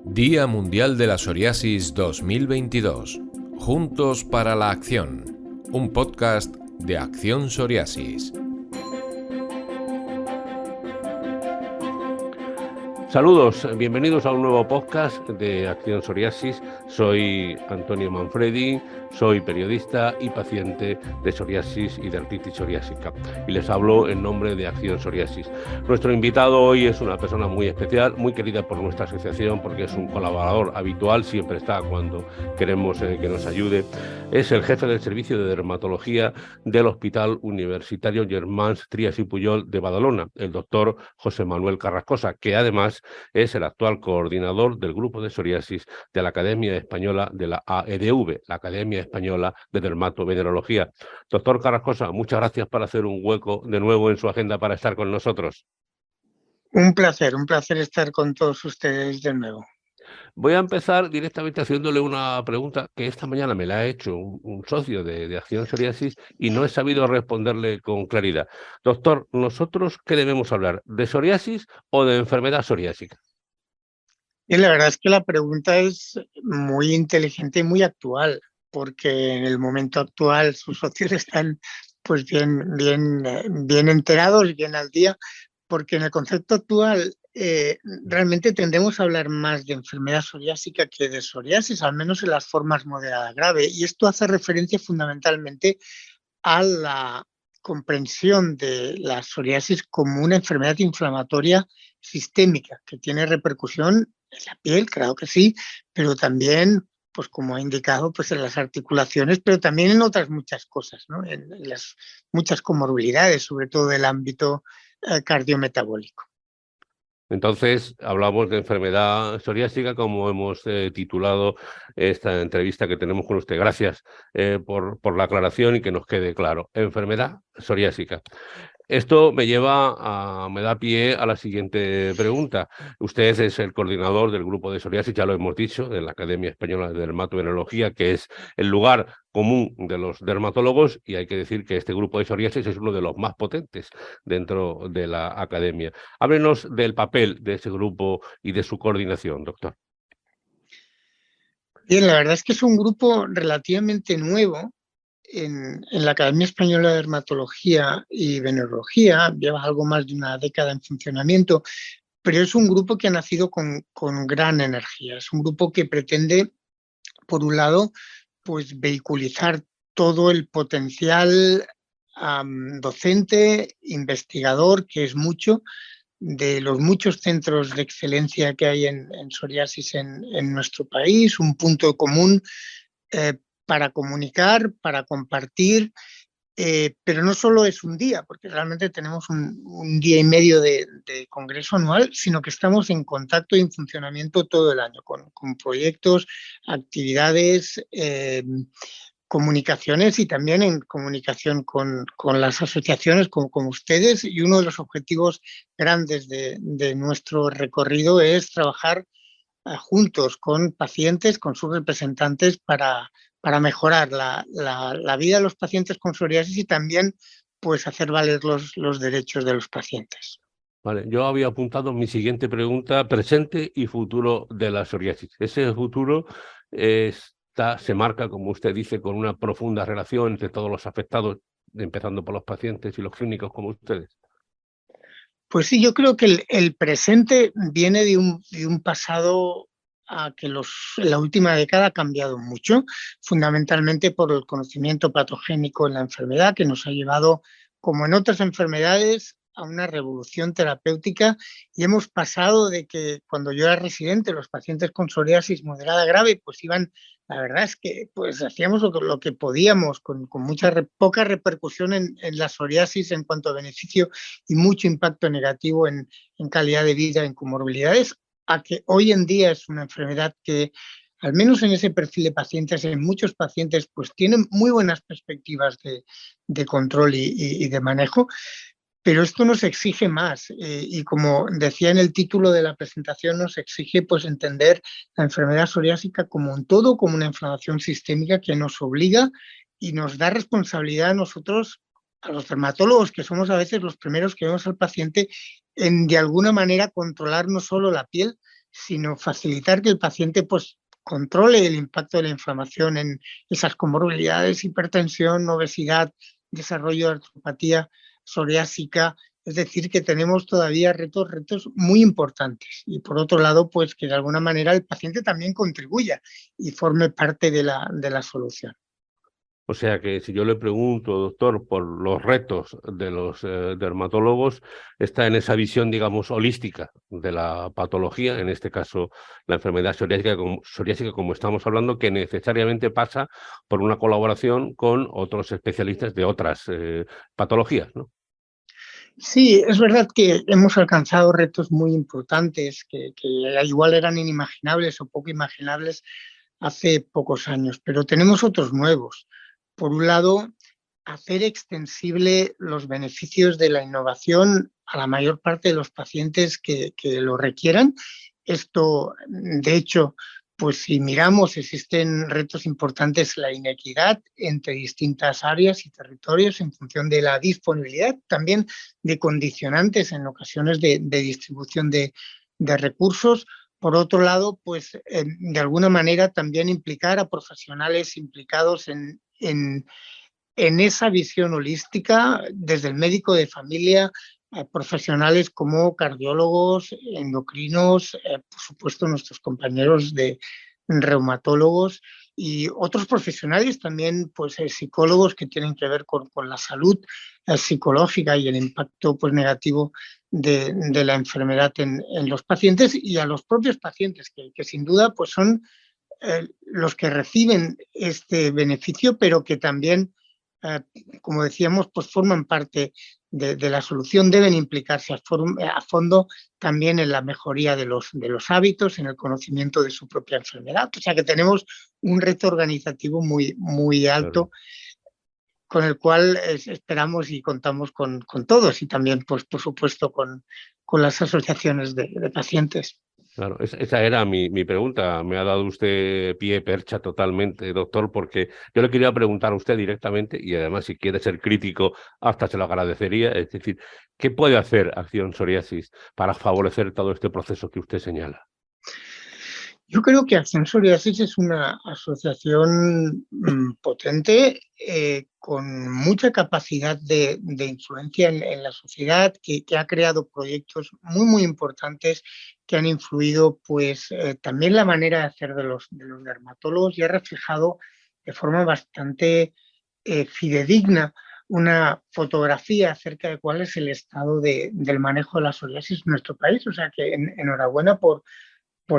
Día Mundial de la Psoriasis 2022. Juntos para la acción. Un podcast de Acción Psoriasis. Saludos, bienvenidos a un nuevo podcast de Acción Psoriasis. Soy Antonio Manfredi, soy periodista y paciente de psoriasis y de artritis psoriásica. Y les hablo en nombre de Acción Psoriasis. Nuestro invitado hoy es una persona muy especial, muy querida por nuestra asociación porque es un colaborador habitual, siempre está cuando queremos que nos ayude. Es el jefe del servicio de dermatología del Hospital Universitario Germans Trias y Pujol de Badalona, el doctor José Manuel Carrascosa, que además es el actual coordinador del grupo de psoriasis de la Academia Española de la AEDV, la Academia Española de Dermatovenerología. Doctor Carrascosa, muchas gracias por hacer un hueco de nuevo en su agenda para estar con nosotros. Un placer estar con todos ustedes de nuevo. Voy a empezar directamente haciéndole una pregunta que esta mañana me la ha hecho un socio de Acción Psoriasis y no he sabido responderle con claridad. Doctor, ¿nosotros qué debemos hablar? ¿De psoriasis o de enfermedad psoriásica? Y la verdad es que la pregunta es muy inteligente y muy actual, porque en el momento actual sus socios están pues bien enterados y bien al día, porque en el concepto actual realmente tendemos a hablar más de enfermedad psoriásica que de psoriasis, al menos en las formas moderada grave. Y esto hace referencia fundamentalmente a la comprensión de la psoriasis como una enfermedad inflamatoria sistémica que tiene repercusión en la piel, claro que sí, pero también, pues como ha indicado, pues en las articulaciones, pero también en otras muchas cosas, ¿no? En las muchas comorbilidades, sobre todo del ámbito cardiometabólico. Entonces, hablamos de enfermedad psoriásica, como hemos titulado esta entrevista que tenemos con usted. Gracias por la aclaración y que nos quede claro. Enfermedad psoriásica. Esto me da pie a la siguiente pregunta. Usted es el coordinador del grupo de psoriasis, ya lo hemos dicho, de la Academia Española de Dermatovenerología, que es el lugar común de los dermatólogos, y hay que decir que este grupo de psoriasis es uno de los más potentes dentro de la academia. Háblenos del papel de ese grupo y de su coordinación, doctor. Bien, la verdad es que es un grupo relativamente nuevo en la Academia Española de Dermatología y Venerología, lleva algo más de una década en funcionamiento, pero es un grupo que ha nacido con gran energía. Es un grupo que pretende, por un lado, pues vehiculizar todo el potencial docente, investigador, que es mucho, de los muchos centros de excelencia que hay en psoriasis en nuestro país, un punto común para comunicar, para compartir, pero no solo es un día, porque realmente tenemos un día y medio de congreso anual, sino que estamos en contacto y en funcionamiento todo el año, con proyectos, actividades, comunicaciones y también en comunicación con las asociaciones como ustedes. Y uno de los objetivos grandes de nuestro recorrido es trabajar juntos con pacientes, con sus representantes para mejorar la vida de los pacientes con psoriasis y también pues hacer valer los derechos de los pacientes. Vale, yo había apuntado mi siguiente pregunta, presente y futuro de la psoriasis. Ese futuro se marca, como usted dice, con una profunda relación entre todos los afectados, empezando por los pacientes y los clínicos como ustedes. Pues sí, yo creo que el presente viene de un pasado que en la última década ha cambiado mucho, fundamentalmente por el conocimiento patogénico en la enfermedad, que nos ha llevado, como en otras enfermedades, a una revolución terapéutica, y hemos pasado de que cuando yo era residente los pacientes con psoriasis moderada grave pues iban, la verdad es que pues hacíamos lo que podíamos con poca repercusión en la psoriasis en cuanto a beneficio y mucho impacto negativo en calidad de vida, en comorbilidades, a que hoy en día es una enfermedad que, al menos en ese perfil de pacientes, en muchos pacientes, pues tienen muy buenas perspectivas de control y de manejo, pero esto nos exige más y como decía en el título de la presentación, nos exige pues entender la enfermedad psoriásica como un todo, como una inflamación sistémica que nos obliga y nos da responsabilidad a nosotros, a los dermatólogos, que somos a veces los primeros que vemos al paciente en de alguna manera controlar no solo la piel, sino facilitar que el paciente pues controle el impacto de la inflamación en esas comorbilidades, hipertensión, obesidad, desarrollo de artropatía psoriásica. Es decir, que tenemos todavía retos muy importantes. Y por otro lado, pues que de alguna manera el paciente también contribuya y forme parte de la solución. O sea que si yo le pregunto, doctor, por los retos de los dermatólogos, está en esa visión, digamos, holística de la patología, en este caso la enfermedad psoriásica, como estamos hablando, que necesariamente pasa por una colaboración con otros especialistas de otras patologías, ¿no? Sí, es verdad que hemos alcanzado retos muy importantes que igual eran inimaginables o poco imaginables hace pocos años, pero tenemos otros nuevos. Por un lado, hacer extensible los beneficios de la innovación a la mayor parte de los pacientes que lo requieran. Esto, de hecho, pues si miramos, existen retos importantes, la inequidad entre distintas áreas y territorios en función de la disponibilidad, también de condicionantes en ocasiones de distribución de recursos. Por otro lado, pues de alguna manera también implicar a profesionales implicados en esa visión holística, desde el médico de familia, profesionales como cardiólogos, endocrinos, por supuesto nuestros compañeros de reumatólogos y otros profesionales también, pues psicólogos que tienen que ver con la salud psicológica y el impacto pues, negativo de la enfermedad en los pacientes y a los propios pacientes, que sin duda pues son los que reciben este beneficio, pero que también, como decíamos, pues forman parte de la solución, deben implicarse a fondo también en la mejoría de los hábitos, en el conocimiento de su propia enfermedad. O sea que tenemos un reto organizativo muy alto, Claro. con el cual esperamos y contamos con todos y también, pues, por supuesto, con las asociaciones de pacientes. Claro, esa era mi pregunta. Me ha dado usted pie percha totalmente, doctor, porque yo le quería preguntar a usted directamente, y además si quiere ser crítico, hasta se lo agradecería. Es decir, ¿qué puede hacer Acción Psoriasis para favorecer todo este proceso que usted señala? Yo creo que Acción Psoriasis es una asociación potente, con mucha capacidad de influencia en la sociedad, que ha creado proyectos muy importantes que han influido pues, también la manera de hacer de los dermatólogos y ha reflejado de forma bastante fidedigna una fotografía acerca de cuál es el estado del manejo de la psoriasis en nuestro país. O sea que enhorabuena por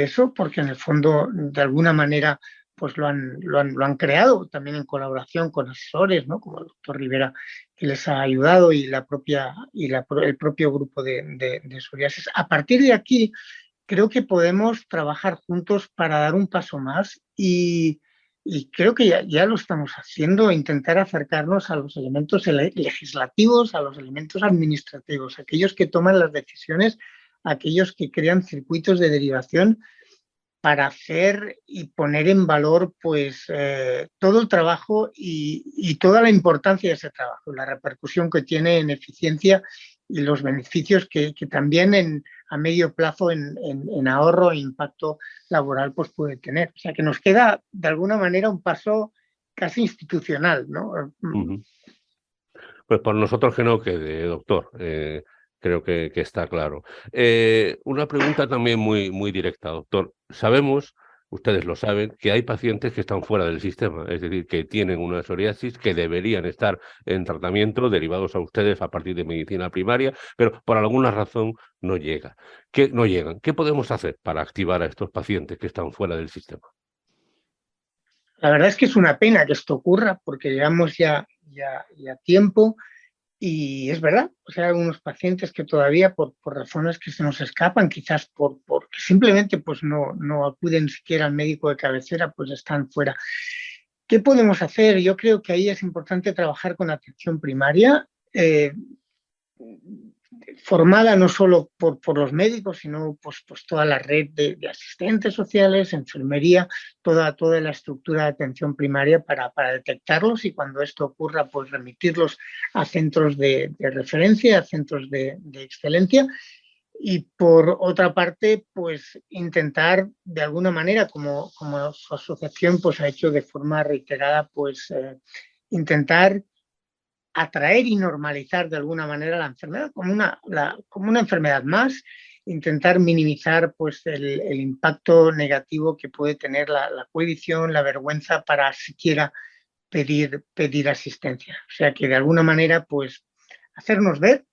eso, porque en el fondo, de alguna manera, pues lo han creado también en colaboración con asesores, ¿no? Como el doctor Rivera, que les ha ayudado, y el propio grupo de psoriasis. A partir de aquí, creo que podemos trabajar juntos para dar un paso más y creo que ya lo estamos haciendo, intentar acercarnos a los elementos legislativos, a los elementos administrativos, aquellos que toman las decisiones, aquellos que crean circuitos de derivación para hacer y poner en valor pues todo el trabajo y toda la importancia de ese trabajo, la repercusión que tiene en eficiencia y los beneficios que también a medio plazo en ahorro e impacto laboral pues puede tener. O sea que nos queda de alguna manera un paso casi institucional, ¿no? Ujú. Pues por nosotros que no quede, doctor. Creo que está claro. Una pregunta también muy directa, doctor. Sabemos, ustedes lo saben, que hay pacientes que están fuera del sistema, es decir, que tienen una psoriasis, que deberían estar en tratamiento, derivados a ustedes a partir de medicina primaria, pero por alguna razón no llega. No llegan. ¿Qué podemos hacer para activar a estos pacientes que están fuera del sistema? La verdad es que es una pena que esto ocurra porque llevamos ya tiempo. Y es verdad, o sea, hay algunos pacientes que todavía por razones que se nos escapan, quizás porque simplemente pues no acuden siquiera al médico de cabecera, pues están fuera. ¿Qué podemos hacer? Yo creo que ahí es importante trabajar con atención primaria, formada no solo por los médicos, sino pues toda la red de asistentes sociales, enfermería, toda la estructura de atención primaria para detectarlos y cuando esto ocurra, pues remitirlos a centros de referencia, a centros de excelencia Y por otra parte, pues intentar de alguna manera, como su asociación pues ha hecho de forma reiterada, pues intentar atraer y normalizar de alguna manera la enfermedad como una enfermedad más, intentar minimizar pues el impacto negativo que puede tener la cohibición, la vergüenza para siquiera pedir asistencia. O sea que de alguna manera pues hacernos ver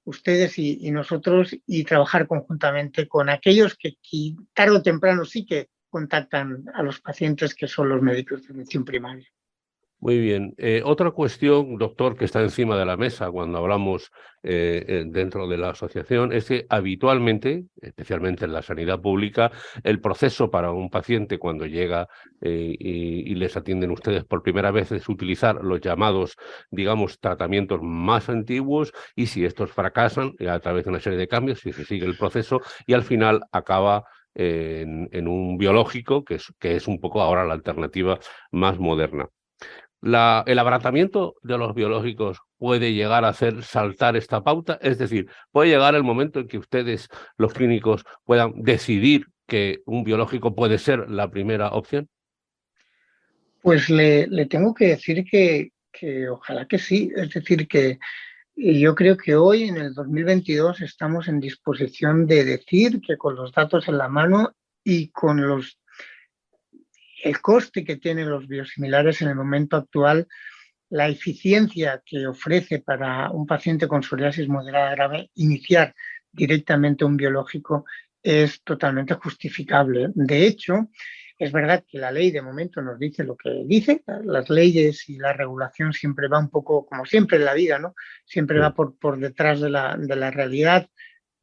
ustedes y nosotros y trabajar conjuntamente con aquellos que tarde o temprano sí que contactan a los pacientes, que son los médicos de atención primaria. Muy bien. Otra cuestión, doctor, que está encima de la mesa cuando hablamos dentro de la asociación es que habitualmente, especialmente en la sanidad pública, el proceso para un paciente cuando llega y les atienden ustedes por primera vez es utilizar los llamados, digamos, tratamientos más antiguos, y si estos fracasan a través de una serie de cambios, si se sigue el proceso, y al final acaba en un biológico, que es un poco ahora la alternativa más moderna. El abaratamiento de los biológicos puede llegar a hacer saltar esta pauta, es decir, puede llegar el momento en que ustedes, los clínicos, puedan decidir que un biológico puede ser la primera opción. Pues le tengo que decir que ojalá que sí. Es decir, que yo creo que hoy, en el 2022, estamos en disposición de decir que con los datos en la mano y con el coste que tienen los biosimilares en el momento actual, la eficiencia que ofrece para un paciente con psoriasis moderada grave iniciar directamente un biológico es totalmente justificable. De hecho, es verdad que la ley de momento nos dice lo que dice. Las leyes y la regulación siempre va un poco, como siempre en la vida, ¿no? Siempre va por detrás de la realidad,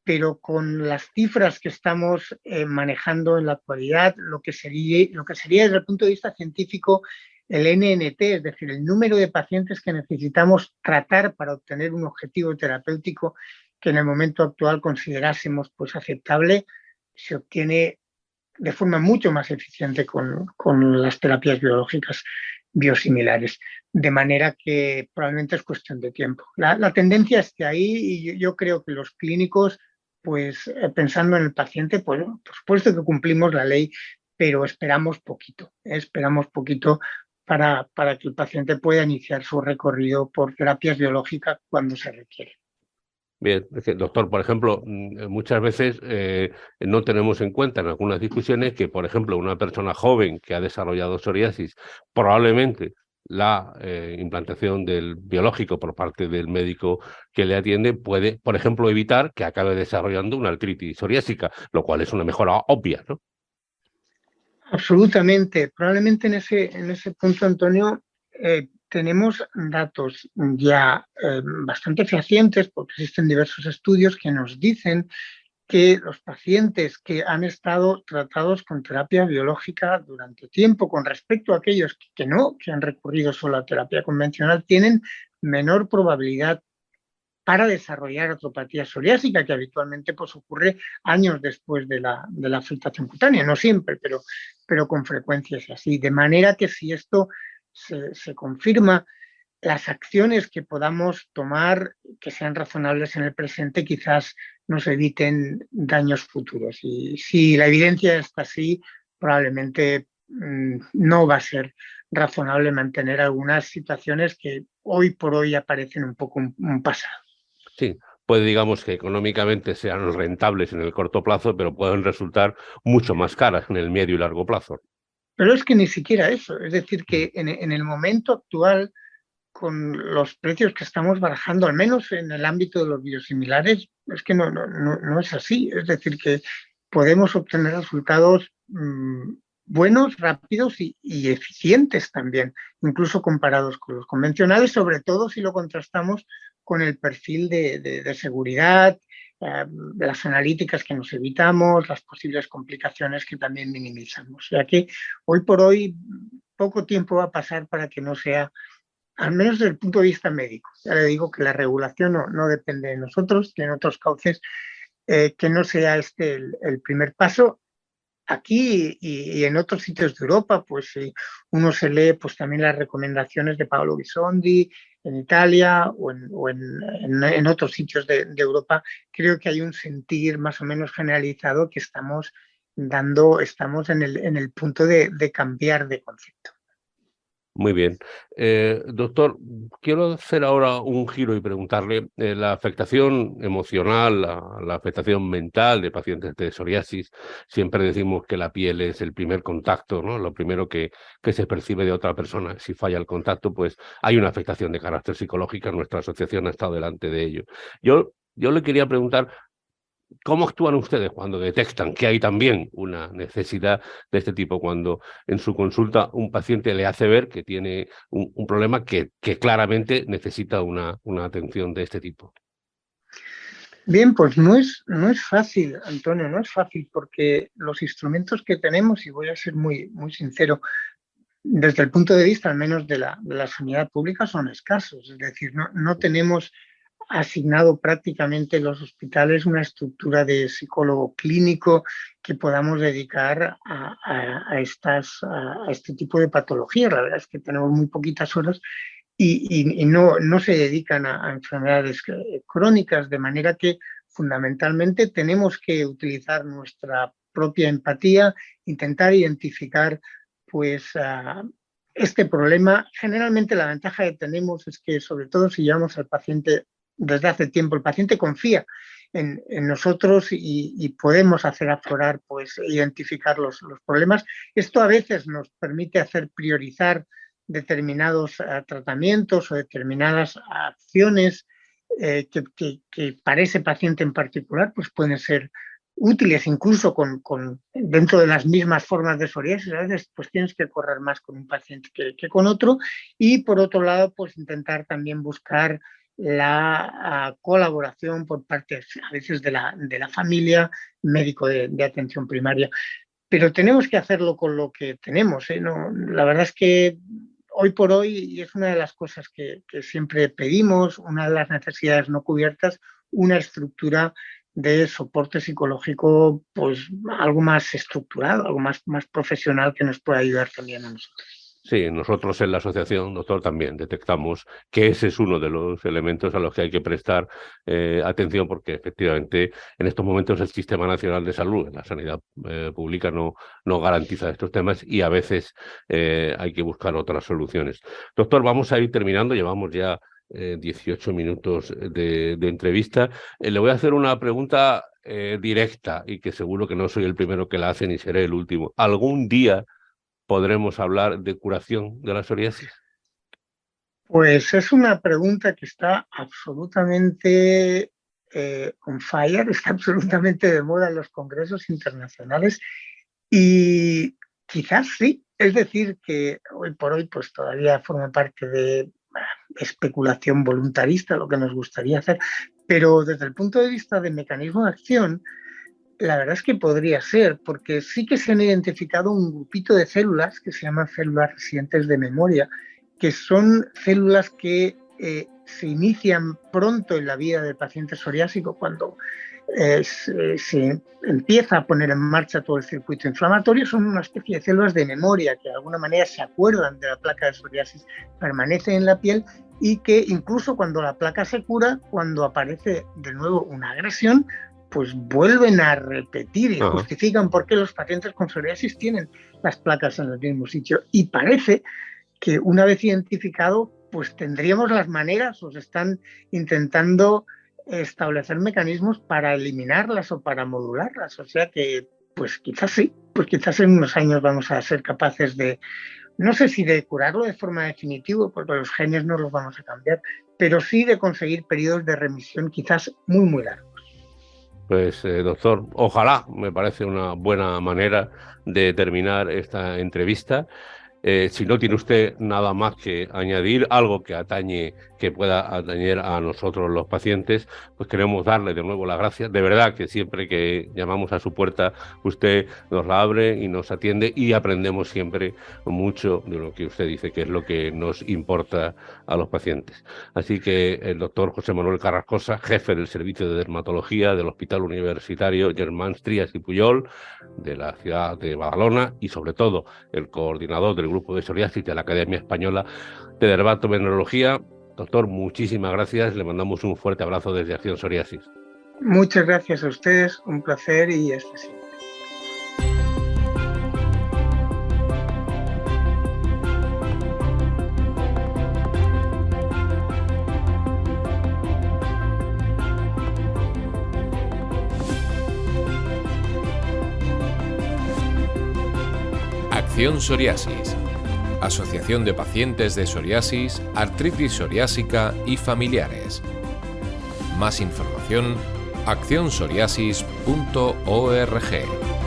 pero con las cifras que estamos manejando en la actualidad, lo que sería desde el punto de vista científico el NNT, es decir, el número de pacientes que necesitamos tratar para obtener un objetivo terapéutico que en el momento actual considerásemos pues aceptable, se obtiene de forma mucho más eficiente con las terapias biológicas biosimilares, de manera que probablemente es cuestión de tiempo. La tendencia está ahí y yo creo que los clínicos, pues pensando en el paciente, pues por supuesto que cumplimos la ley, pero esperamos poquito para que el paciente pueda iniciar su recorrido por terapias biológicas cuando se requiere. Bien, es que, doctor, por ejemplo, muchas veces no tenemos en cuenta en algunas discusiones que, por ejemplo, una persona joven que ha desarrollado psoriasis, probablemente la implantación del biológico por parte del médico que le atiende puede, por ejemplo, evitar que acabe desarrollando una artritis psoriásica, lo cual es una mejora obvia, ¿no? Absolutamente. Probablemente en ese punto, Antonio, tenemos datos ya bastante fehacientes, porque existen diversos estudios que nos dicen que los pacientes que han estado tratados con terapia biológica durante tiempo, con respecto a aquellos que no, que han recurrido solo a terapia convencional, tienen menor probabilidad para desarrollar artropatía psoriásica, que habitualmente pues, ocurre años después de la afectación cutánea, no siempre, pero con frecuencia es así. De manera que si esto se confirma, las acciones que podamos tomar, que sean razonables en el presente, quizás nos eviten daños futuros. Y si la evidencia está así, probablemente no va a ser razonable mantener algunas situaciones que hoy por hoy aparecen un poco un pasado. Sí, puede, digamos, que económicamente sean rentables en el corto plazo, pero pueden resultar mucho más caras en el medio y largo plazo. Pero es que ni siquiera eso. Es decir, Mm. que en el momento actual, con los precios que estamos barajando, al menos en el ámbito de los biosimilares, es que no es así. Es decir, que podemos obtener resultados buenos, rápidos y eficientes también, incluso comparados con los convencionales, sobre todo si lo contrastamos con el perfil de seguridad, las analíticas que nos evitamos, las posibles complicaciones que también minimizamos. O sea que hoy por hoy poco tiempo va a pasar para que no sea, al menos desde el punto de vista médico. Ya le digo que la regulación no depende de nosotros, tiene otros cauces, que no sea este el primer paso. Aquí y en otros sitios de Europa, pues si uno se lee pues también las recomendaciones de Paolo Bisondi, en Italia o en otros sitios de Europa, creo que hay un sentir más o menos generalizado que estamos en el punto de cambiar de concepto. Muy bien. Doctor, quiero hacer ahora un giro y preguntarle, la afectación emocional, la afectación mental de pacientes de psoriasis, siempre decimos que la piel es el primer contacto, ¿no? Lo primero que se percibe de otra persona. Si falla el contacto, pues hay una afectación de carácter psicológico. Nuestra asociación ha estado delante de ello. Yo le quería preguntar, ¿cómo actúan ustedes cuando detectan que hay también una necesidad de este tipo? Cuando en su consulta un paciente le hace ver que tiene un problema que claramente necesita una atención de este tipo. Bien, pues no es fácil, Antonio, no es fácil porque los instrumentos que tenemos, y voy a ser muy sincero, desde el punto de vista al menos de la sanidad pública son escasos. Es decir, no tenemos asignado prácticamente en los hospitales una estructura de psicólogo clínico que podamos dedicar a este tipo de patologías. La verdad es que tenemos muy poquitas horas y no se dedican a enfermedades crónicas, de manera que fundamentalmente tenemos que utilizar nuestra propia empatía, intentar identificar pues este problema. Generalmente la ventaja que tenemos es que, sobre todo si llevamos al paciente desde hace tiempo, el paciente confía en nosotros y podemos hacer aflorar, pues identificar los problemas. Esto a veces nos permite priorizar determinados tratamientos o determinadas acciones que para ese paciente en particular pues pueden ser útiles, incluso dentro de las mismas formas de psoriasis. A veces pues tienes que correr más con un paciente que con otro, y por otro lado pues intentar también buscar la colaboración por parte a veces de la familia, médico de atención primaria. Pero tenemos que hacerlo con lo que tenemos, ¿eh? La verdad es que hoy por hoy, y es una de las cosas que siempre pedimos, una de las necesidades no cubiertas, una estructura de soporte psicológico, pues algo más estructurado, algo más profesional, que nos pueda ayudar también a nosotros. Sí, nosotros en la asociación, doctor, también detectamos que ese es uno de los elementos a los que hay que prestar atención, porque efectivamente en estos momentos el Sistema Nacional de Salud, la sanidad pública, no garantiza estos temas y a veces hay que buscar otras soluciones. Doctor, vamos a ir terminando, llevamos ya 18 minutos de entrevista. Le voy a hacer una pregunta directa y que seguro que no soy el primero que la hace ni seré el último. ¿Algún día podremos hablar de curación de la psoriasis? Pues es una pregunta que está absolutamente on fire, está absolutamente de moda en los congresos internacionales y quizás sí. Es decir, que hoy por hoy pues todavía forma parte de especulación voluntarista, lo que nos gustaría hacer, pero desde el punto de vista de mecanismo de acción, la verdad es que podría ser, porque sí que se han identificado un grupito de células que se llaman células residentes de memoria, que son células que se inician pronto en la vida del paciente psoriásico, cuando se empieza a poner en marcha todo el circuito inflamatorio. Son una especie de células de memoria que de alguna manera se acuerdan de la placa de psoriasis, permanecen en la piel y que incluso cuando la placa se cura, cuando aparece de nuevo una agresión, pues vuelven a repetir y justifican por qué los pacientes con psoriasis tienen las placas en el mismo sitio. Y parece que una vez identificado, pues tendríamos las maneras, o se están intentando establecer mecanismos para eliminarlas o para modularlas. O sea que, pues quizás sí, pues quizás en unos años vamos a ser capaces de, no sé si de curarlo de forma definitiva, porque los genes no los vamos a cambiar, pero sí de conseguir periodos de remisión quizás muy largos. Pues doctor, ojalá, me parece una buena manera de terminar esta entrevista. Si no tiene usted nada más que añadir, algo que pueda atañer a nosotros los pacientes, pues queremos darle de nuevo las gracias. De verdad que siempre que llamamos a su puerta, usted nos la abre y nos atiende y aprendemos siempre mucho de lo que usted dice, que es lo que nos importa a los pacientes. Así que el doctor José Manuel Carrascosa, jefe del Servicio de Dermatología del Hospital Universitario Germans Trias y Pujol de la ciudad de Badalona, y sobre todo el coordinador del grupo de psoriasis de la Academia Española de Dermatovenerología. Doctor, muchísimas gracias. Le mandamos un fuerte abrazo desde Acción Psoriasis. Muchas gracias a ustedes, un placer y hasta siempre. Acción Psoriasis. Asociación de Pacientes de Psoriasis, Artritis Psoriásica y Familiares. Más información: accionpsoriasis.org.